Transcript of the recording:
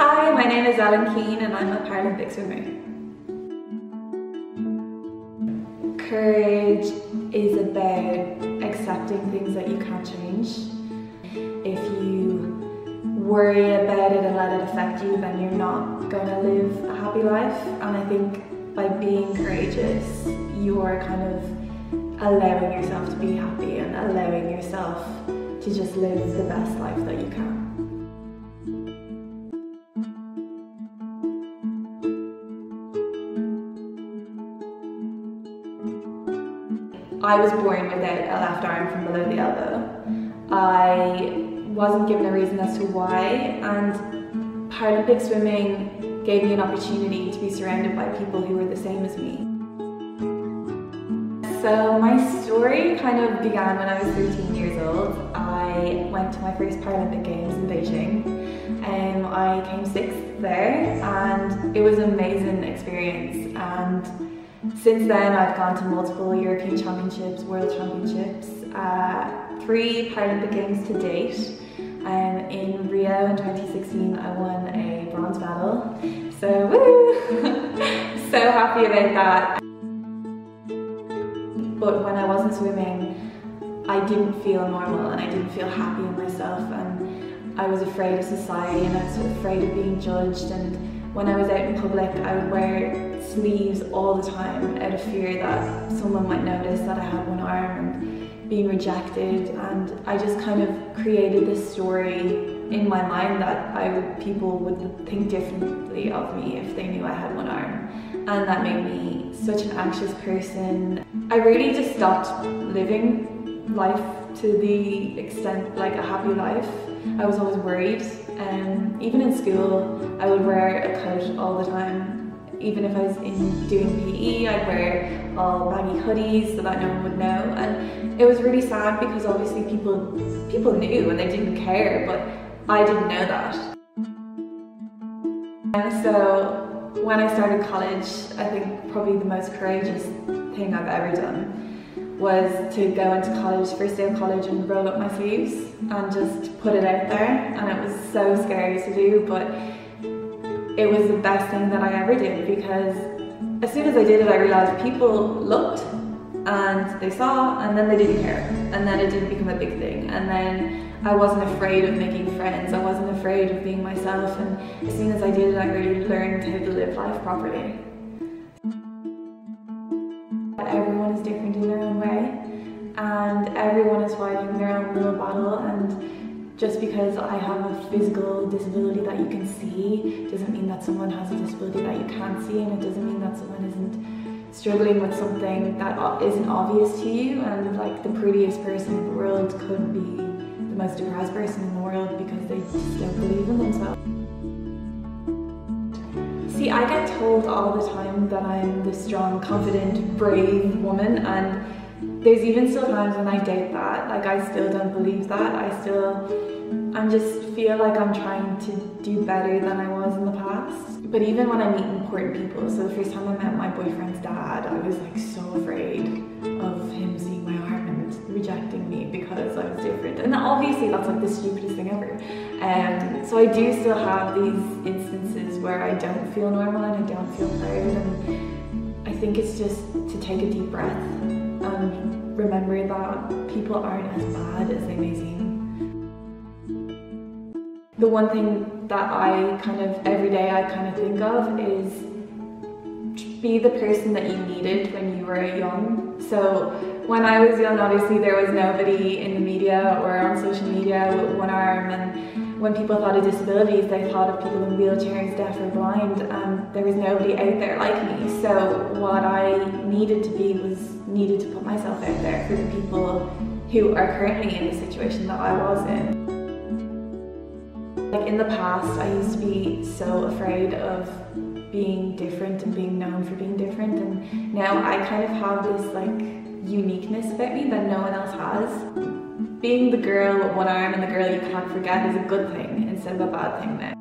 Hi, my name is Ellen Keanne and I'm a Paralympic swimmer. Courage is about accepting things that you can't change. If you worry about it and let it affect you, then you're not going to live a happy life. And I think by being courageous, you are kind of allowing yourself to be happy and allowing yourself to just live the best life that you can. I was born without a left arm from below the elbow. I wasn't given a reason as to why, and Paralympic swimming gave me an opportunity to be surrounded by people who were the same as me. So my story kind of began when I was 13 years old. I went to my first Paralympic Games in Beijing, and I came 6th there, and it was an amazing experience. And since then, I've gone to multiple European Championships, World Championships, 3 Paralympic Games to date. In Rio in 2016, I won a bronze medal. So, woo! So happy about that. But when I wasn't swimming, I didn't feel normal and I didn't feel happy in myself, and I was afraid of society and I was afraid of being judged. And when I was out in public, I would wear sleeves all the time out of fear that someone might notice that I had one arm and being rejected. And I just kind of created this story in my mind that people would think differently of me if they knew I had one arm. And that made me such an anxious person. I really just stopped living life to the extent like a happy life. I was always worried. Even in school, I would wear a coat all the time. Even if I was doing PE, I'd wear all baggy hoodies so that no one would know. And it was really sad because obviously people knew and they didn't care, but I didn't know that. And so when I started college, I think probably the most courageous thing I've ever done was to go into college, first day of college, and roll up my sleeves and just put it out there. And it was so scary to do, but it was the best thing that I ever did, because as soon as I did it, I realized people looked and they saw and then they didn't care, and then it didn't become a big thing. And then I wasn't afraid of making friends, I wasn't afraid of being myself, and as soon as I did it, I really learned how to live life properly. Everyone is different in their own way, and everyone is fighting their own little battle. And just because I have a physical disability that you can see doesn't mean that someone has a disability that you can't see, and it doesn't mean that someone isn't struggling with something that isn't obvious to you. And like the prettiest person in the world could be the most depressed person in the world because they just don't believe in themselves. See, I get told all the time that I'm the strong, confident, brave woman, and there's even still times when I doubt that. Like, I still don't believe that. I just feel like I'm trying to do better than I was in the past. But even when I meet important people, so the first time I met my boyfriend's dad, I was like so afraid of him seeing my arm and rejecting me because I was different. And obviously that's like the stupidest thing ever. So I do still have these instances where I don't feel normal and I don't feel proud, and I think it's just to take a deep breath and remember that people aren't as bad as they may seem. The one thing that I every day I think of is be the person that you needed when you were young. So when I was young, obviously there was nobody in the media or on social media with one arm, and when people thought of disabilities, they thought of people in wheelchairs, deaf or blind, and there was nobody out there like me. So what I needed to be was needed to put myself out there for the people who are currently in the situation that I was in. Like in the past, I used to be so afraid of being different and being known for being different, and now I kind of have this like uniqueness about me that no one else has. Being the girl with one arm and the girl you can't forget is a good thing instead of a bad thing now.